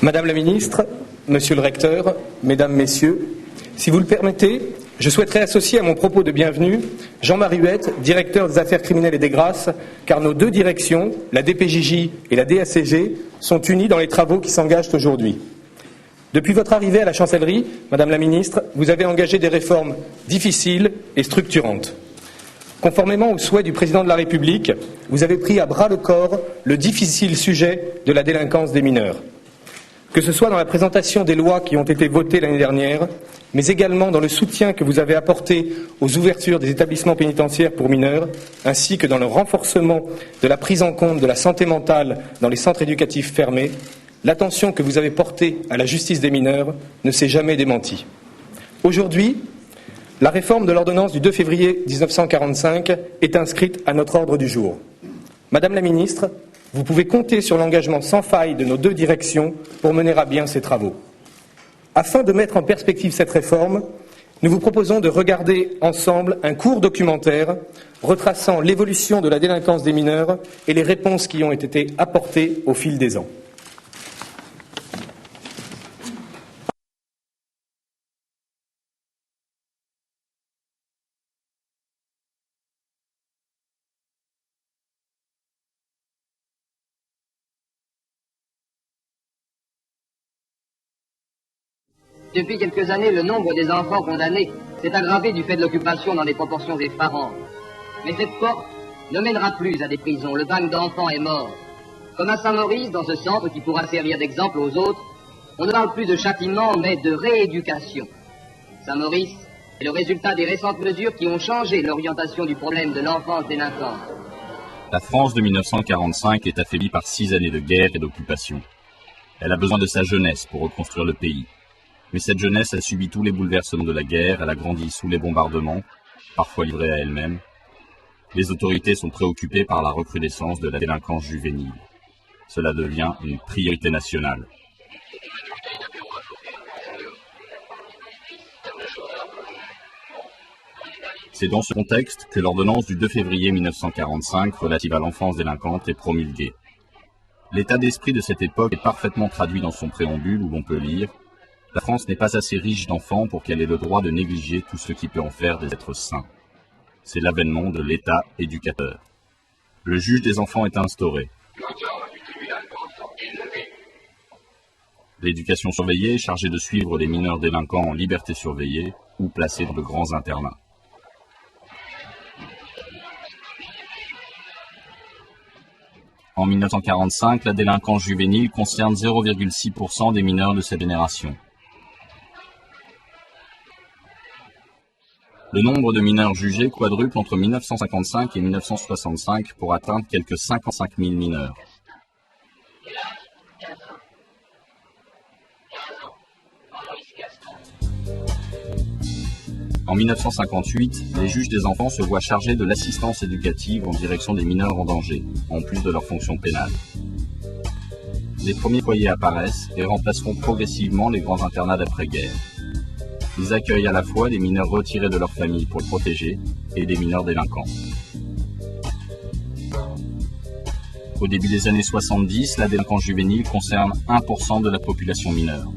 Madame la ministre, monsieur le recteur, mesdames, messieurs, si vous le permettez, je souhaiterais associer à mon propos de bienvenue Jean-Marie Huette, directeur des affaires criminelles et des grâces, car nos deux directions, la DPJJ et la DACG, sont unies dans les travaux qui s'engagent aujourd'hui. Depuis votre arrivée à la chancellerie, Madame la ministre, vous avez engagé des réformes difficiles et structurantes. Conformément aux souhaits du président de la République, vous avez pris à bras-le-corps le difficile sujet de la délinquance des mineurs. Que ce soit dans la présentation des lois qui ont été votées l'année dernière, mais également dans le soutien que vous avez apporté aux ouvertures des établissements pénitentiaires pour mineurs, ainsi que dans le renforcement de la prise en compte de la santé mentale dans les centres éducatifs fermés, l'attention que vous avez portée à la justice des mineurs ne s'est jamais démentie. Aujourd'hui, la réforme de l'ordonnance du 2 février 1945 est inscrite à notre ordre du jour. Madame la ministre, vous pouvez compter sur l'engagement sans faille de nos deux directions pour mener à bien ces travaux. Afin de mettre en perspective cette réforme, nous vous proposons de regarder ensemble un court documentaire retraçant l'évolution de la délinquance des mineurs et les réponses qui ont été apportées au fil des ans. Depuis quelques années, le nombre des enfants condamnés s'est aggravé du fait de l'occupation dans des proportions effarantes. Mais cette porte ne mènera plus à des prisons. Le bagne d'enfants est mort. Comme à Saint-Maurice, dans ce centre qui pourra servir d'exemple aux autres, on ne parle plus de châtiment, mais de rééducation. Saint-Maurice est le résultat des récentes mesures qui ont changé l'orientation du problème de l'enfance délinquante. La France de 1945 est affaiblie par 6 années de guerre et d'occupation. Elle a besoin de sa jeunesse pour reconstruire le pays. Mais cette jeunesse a subi tous les bouleversements de la guerre, elle a grandi sous les bombardements, parfois livrée à elle-même. Les autorités sont préoccupées par la recrudescence de la délinquance juvénile. Cela devient une priorité nationale. C'est dans ce contexte que l'ordonnance du 2 février 1945 relative à l'enfance délinquante est promulguée. L'état d'esprit de cette époque est parfaitement traduit dans son préambule où l'on peut lire « La France n'est pas assez riche d'enfants pour qu'elle ait le droit de négliger tout ce qui peut en faire des êtres sains. » C'est l'avènement de l'État éducateur. Le juge des enfants est instauré. L'éducation surveillée est chargée de suivre les mineurs délinquants en liberté surveillée ou placés dans de grands internats. En 1945, la délinquance juvénile concerne 0,6% des mineurs de cette génération. Le nombre de mineurs jugés quadruple entre 1955 et 1965 pour atteindre quelques 55 000 mineurs. En 1958, les juges des enfants se voient chargés de l'assistance éducative en direction des mineurs en danger, en plus de leurs fonctions pénales. Les premiers foyers apparaissent et remplaceront progressivement les grands internats d'après-guerre. Ils accueillent à la fois des mineurs retirés de leur famille pour les protéger et des mineurs délinquants. Au début des années 70, la délinquance juvénile concerne 1% de la population mineure.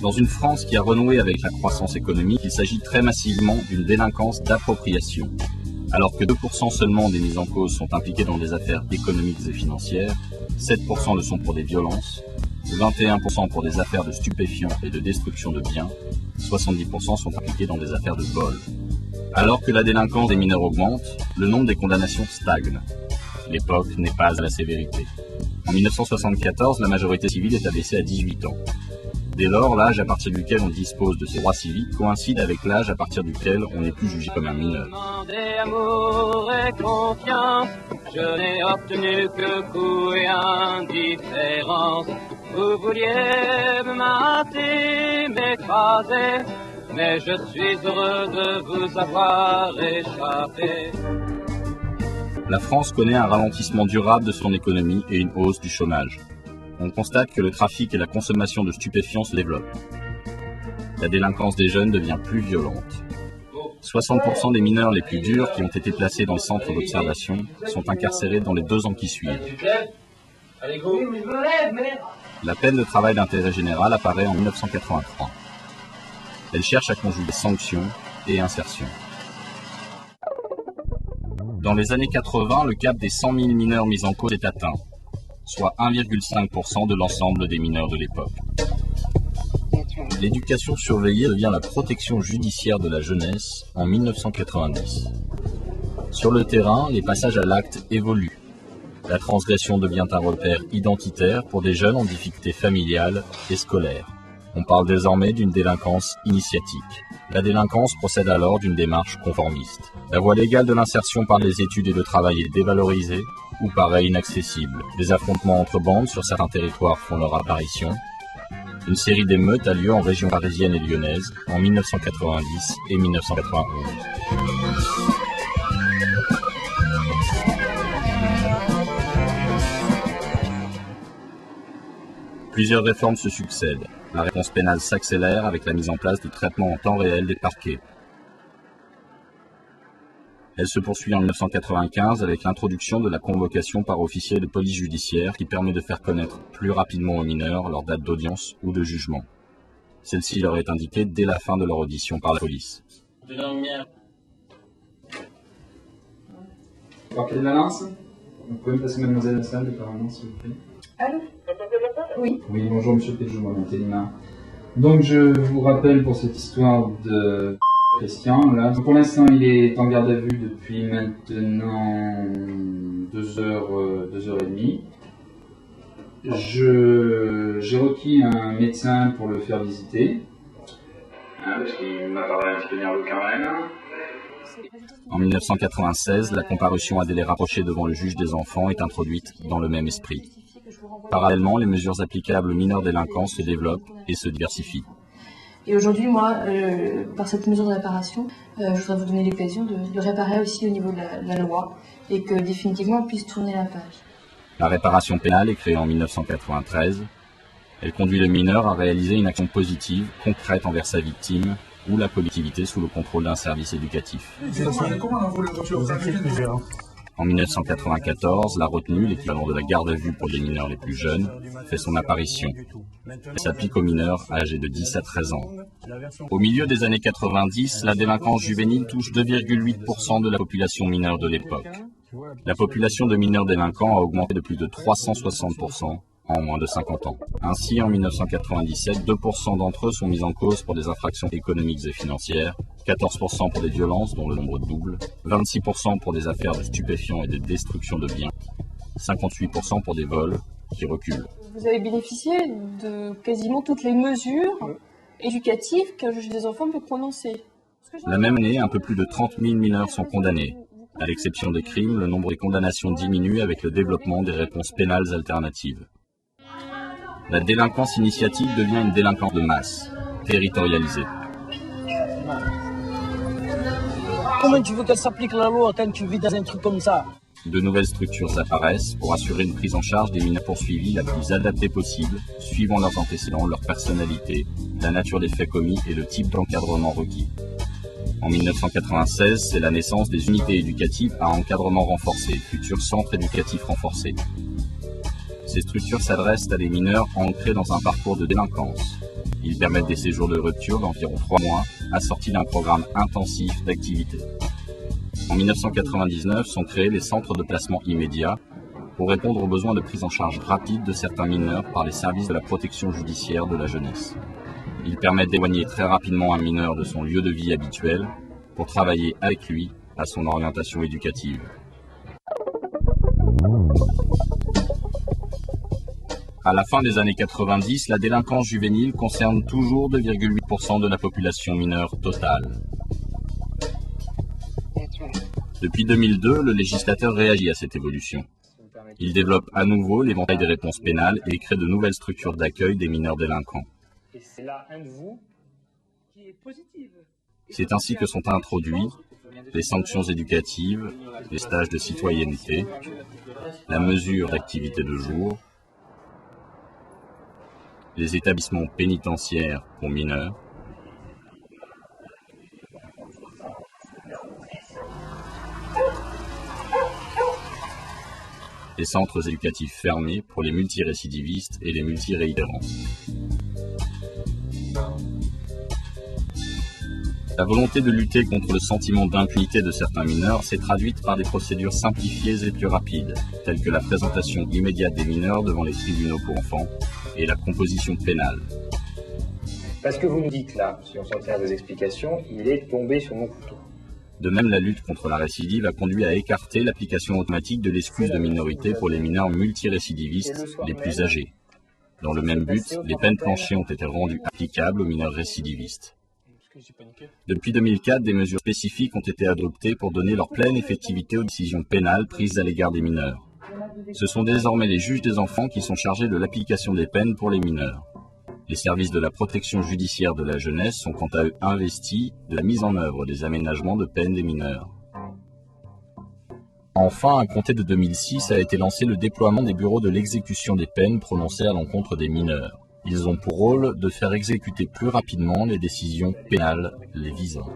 Dans une France qui a renoué avec la croissance économique, il s'agit très massivement d'une délinquance d'appropriation. Alors que 2% seulement des mis en cause sont impliqués dans des affaires économiques et financières, 7% le sont pour des violences, 21% pour des affaires de stupéfiants et de destruction de biens, 70% sont impliqués dans des affaires de vol. Alors que la délinquance des mineurs augmente, le nombre des condamnations stagne. L'époque n'est pas à la sévérité. En 1974, la majorité civile est abaissée à 18 ans. Dès lors, l'âge à partir duquel on dispose de ses droits civiques coïncide avec l'âge à partir duquel on n'est plus jugé comme un mineur. Amour et confiance, je n'ai obtenu que coups et indifférence. Vous vouliez me mater, m'écraser, mais je suis heureux de vous avoir échappé. La France connaît un ralentissement durable de son économie et une hausse du chômage. On constate que le trafic et la consommation de stupéfiants se développent. La délinquance des jeunes devient plus violente. 60% des mineurs les plus durs qui ont été placés dans le centre d'observation sont incarcérés dans les 2 ans qui suivent. Allez, go. Oui, mais je me lève, mais... La peine de travail d'intérêt général apparaît en 1983. Elle cherche à conjuguer sanction et insertion. Dans les années 80, le cap des 100 000 mineurs mis en cause est atteint, soit 1,5% de l'ensemble des mineurs de l'époque. L'éducation surveillée devient la protection judiciaire de la jeunesse en 1990. Sur le terrain, les passages à l'acte évoluent. La transgression devient un repère identitaire pour des jeunes en difficulté familiale et scolaire. On parle désormais d'une délinquance initiatique. La délinquance procède alors d'une démarche conformiste. La voie légale de l'insertion par les études et le travail est dévalorisée ou paraît inaccessible. Des affrontements entre bandes sur certains territoires font leur apparition. Une série d'émeutes a lieu en région parisienne et lyonnaise en 1990 et 1991. Plusieurs réformes se succèdent. La réponse pénale s'accélère avec la mise en place du traitement en temps réel des parquets. Elle se poursuit en 1995 avec l'introduction de la convocation par officier de police judiciaire qui permet de faire connaître plus rapidement aux mineurs leur date d'audience ou de jugement. Celle-ci leur est indiquée dès la fin de leur audition par la police. Parquet de Valence. Vous pouvez me passer mademoiselle la salle de permanence, s'il vous plaît. Allô? Oui. Oui, bonjour monsieur Péjou, moi, Télima. Donc je vous rappelle pour cette histoire de Christian, là. Pour l'instant, il est en garde à vue depuis maintenant 2h30. J'ai requis un médecin pour le faire visiter. Parce qu'il m'apparaît un petit peu nerveux quand même. En 1996, la comparution à délai rapproché devant le juge des enfants est introduite dans le même esprit. Parallèlement, les mesures applicables aux mineurs délinquants se développent et se diversifient. Et aujourd'hui, moi, par cette mesure de réparation, je voudrais vous donner l'occasion de réparer aussi au niveau de la loi et que définitivement on puisse tourner la page. La réparation pénale est créée en 1993. Elle conduit le mineur à réaliser une action positive, concrète envers sa victime ou la collectivité sous le contrôle d'un service éducatif. En 1994, la retenue, l'équivalent de la garde à vue pour les mineurs les plus jeunes, fait son apparition. Elle s'applique aux mineurs âgés de 10 à 13 ans. Au milieu des années 90, la délinquance juvénile touche 2,8% de la population mineure de l'époque. La population de mineurs délinquants a augmenté de plus de 360% en moins de 50 ans. Ainsi, en 1997, 2% d'entre eux sont mis en cause pour des infractions économiques et financières, 14% pour des violences dont le nombre double, 26% pour des affaires de stupéfiants et de destruction de biens, 58% pour des vols qui reculent. Vous avez bénéficié de quasiment toutes les mesures éducatives qu'un juge des enfants peut prononcer. La même année, un peu plus de 30 000 mineurs sont condamnés. À l'exception des crimes, le nombre des condamnations diminue avec le développement des réponses pénales alternatives. La délinquance initiatique devient une délinquance de masse, territorialisée. Comment tu veux qu'elle s'applique la loi quand tu vis dans un truc comme ça? De nouvelles structures apparaissent pour assurer une prise en charge des mineurs poursuivis la plus adaptée possible, suivant leurs antécédents, leur personnalité, la nature des faits commis et le type d'encadrement requis. En 1996, c'est la naissance des unités éducatives à encadrement renforcé, futurs centres éducatifs renforcés. Ces structures s'adressent à des mineurs ancrés dans un parcours de délinquance. Ils permettent des séjours de rupture d'environ 3 mois, assortis d'un programme intensif d'activités. En 1999 sont créés les centres de placement immédiat pour répondre aux besoins de prise en charge rapide de certains mineurs par les services de la protection judiciaire de la jeunesse. Ils permettent d'éloigner très rapidement un mineur de son lieu de vie habituel pour travailler avec lui à son orientation éducative. À la fin des années 90, la délinquance juvénile concerne toujours 2,8% de la population mineure totale. Depuis 2002, le législateur réagit à cette évolution. Il développe à nouveau l'éventail des réponses pénales et crée de nouvelles structures d'accueil des mineurs délinquants. C'est ainsi que sont introduits les sanctions éducatives, les stages de citoyenneté, la mesure d'activité de jour, les établissements pénitentiaires pour mineurs, et centres éducatifs fermés pour les multirécidivistes et les multiréitérants. La volonté de lutter contre le sentiment d'impunité de certains mineurs s'est traduite par des procédures simplifiées et plus rapides, telles que la présentation immédiate des mineurs devant les tribunaux pour enfants et la composition pénale. Parce que vous nous dites là, si on s'en tient à vos explications, il est tombé sur mon couteau. De même, la lutte contre la récidive a conduit à écarter l'application automatique de l'excuse de minorité pour les mineurs multirécidivistes les plus âgés. Dans le même but, les peines planchées ont été rendues applicables aux mineurs récidivistes. Depuis 2004, des mesures spécifiques ont été adoptées pour donner leur pleine effectivité aux décisions pénales prises à l'égard des mineurs. Ce sont désormais les juges des enfants qui sont chargés de l'application des peines pour les mineurs. Les services de la protection judiciaire de la jeunesse sont quant à eux investis de la mise en œuvre des aménagements de peine des mineurs. Enfin, à compter de 2006, a été lancé le déploiement des bureaux de l'exécution des peines prononcées à l'encontre des mineurs. Ils ont pour rôle de faire exécuter plus rapidement les décisions pénales les visant.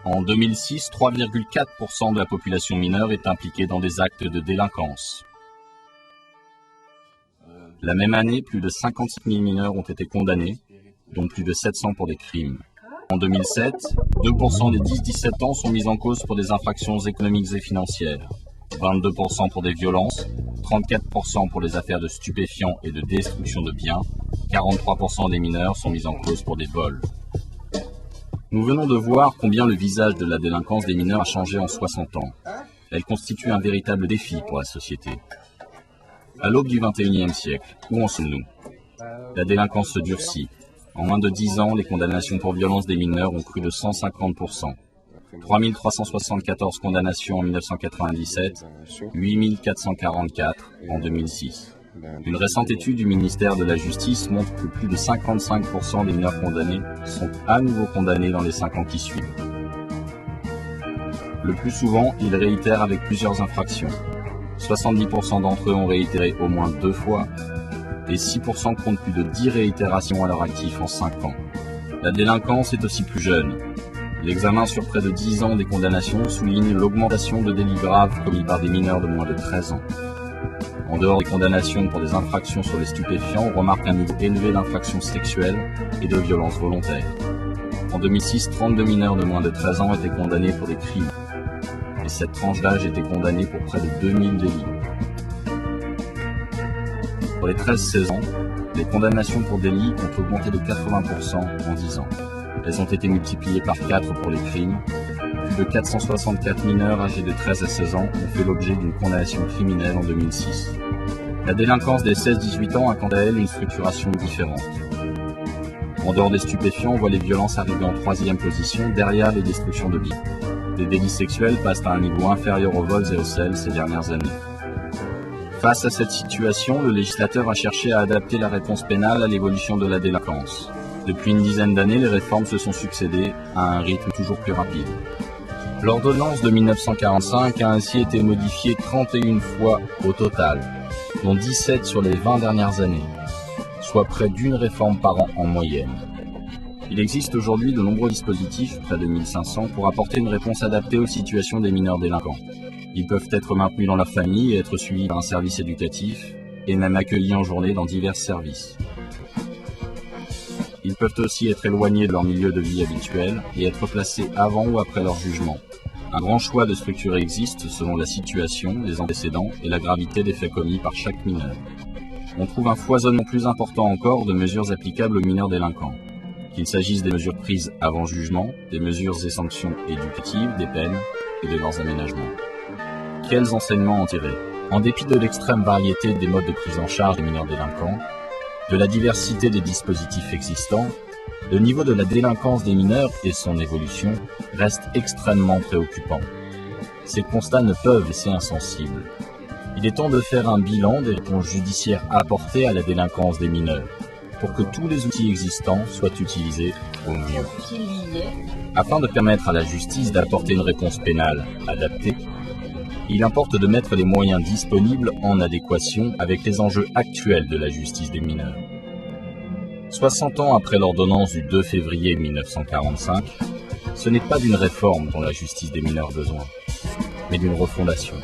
En 2006, 3,4% de la population mineure est impliquée dans des actes de délinquance. La même année, plus de 57 000 mineurs ont été condamnés, dont plus de 700 pour des crimes. En 2007, 2% des 10-17 ans sont mis en cause pour des infractions économiques et financières, 22% pour des violences, 34% pour les affaires de stupéfiants et de destruction de biens, 43% des mineurs sont mis en cause pour des vols. Nous venons de voir combien le visage de la délinquance des mineurs a changé en 60 ans. Elle constitue un véritable défi pour la société. À l'aube du XXIe siècle, où en sommes-nous? La délinquance se durcit. En moins de 10 ans, les condamnations pour violence des mineurs ont cru de 150%. 3 374 condamnations en 1997, 8 444 en 2006. Une récente étude du ministère de la Justice montre que plus de 55% des mineurs condamnés sont à nouveau condamnés dans les 5 ans qui suivent. Le plus souvent, ils réitèrent avec plusieurs infractions. 70% d'entre eux ont réitéré au moins 2 fois et 6% comptent plus de 10 réitérations à leur actif en 5 ans. La délinquance est aussi plus jeune. L'examen sur près de 10 ans des condamnations souligne l'augmentation de délits graves commis par des mineurs de moins de 13 ans. En dehors des condamnations pour des infractions sur les stupéfiants, on remarque un niveau élevé d'infractions sexuelles et de violences volontaires. En 2006, 32 mineurs de moins de 13 ans étaient condamnés pour des crimes. Et cette tranche d'âge était condamnée pour près de 2000 délits. Pour les 13-16 ans, les condamnations pour délits ont augmenté de 80% en 10 ans. Elles ont été multipliées par 4 pour les crimes. Plus de 464 mineurs âgés de 13 à 16 ans ont fait l'objet d'une condamnation criminelle en 2006. La délinquance des 16-18 ans a quant à elle une structuration différente. En dehors des stupéfiants, on voit les violences arriver en 3e position derrière les destructions de biens. Les délits sexuels passent à un niveau inférieur aux vols et aux scels ces dernières années. Face à cette situation, le législateur a cherché à adapter la réponse pénale à l'évolution de la délinquance. Depuis une dizaine d'années, les réformes se sont succédées à un rythme toujours plus rapide. L'ordonnance de 1945 a ainsi été modifiée 31 fois au total, dont 17 sur les 20 dernières années, soit près d'une réforme par an en moyenne. Il existe aujourd'hui de nombreux dispositifs, près de 1500, pour apporter une réponse adaptée aux situations des mineurs délinquants. Ils peuvent être maintenus dans leur famille et être suivis par un service éducatif, et même accueillis en journée dans divers services. Ils peuvent aussi être éloignés de leur milieu de vie habituel et être placés avant ou après leur jugement. Un grand choix de structures existe selon la situation, les antécédents et la gravité des faits commis par chaque mineur. On trouve un foisonnement plus important encore de mesures applicables aux mineurs délinquants. Qu'il s'agisse des mesures prises avant jugement, des mesures et sanctions éducatives, des peines et de leurs aménagements. Quels enseignements en tirer? En dépit de l'extrême variété des modes de prise en charge des mineurs délinquants, de la diversité des dispositifs existants, le niveau de la délinquance des mineurs et son évolution reste extrêmement préoccupant. Ces constats ne peuvent laisser insensibles. Il est temps de faire un bilan des réponses judiciaires apportées à la délinquance des mineurs, pour que tous les outils existants soient utilisés au mieux. Afin de permettre à la justice d'apporter une réponse pénale adaptée, il importe de mettre les moyens disponibles en adéquation avec les enjeux actuels de la justice des mineurs. 60 ans après l'ordonnance du 2 février 1945, ce n'est pas d'une réforme dont la justice des mineurs a besoin. mais d'une refondation.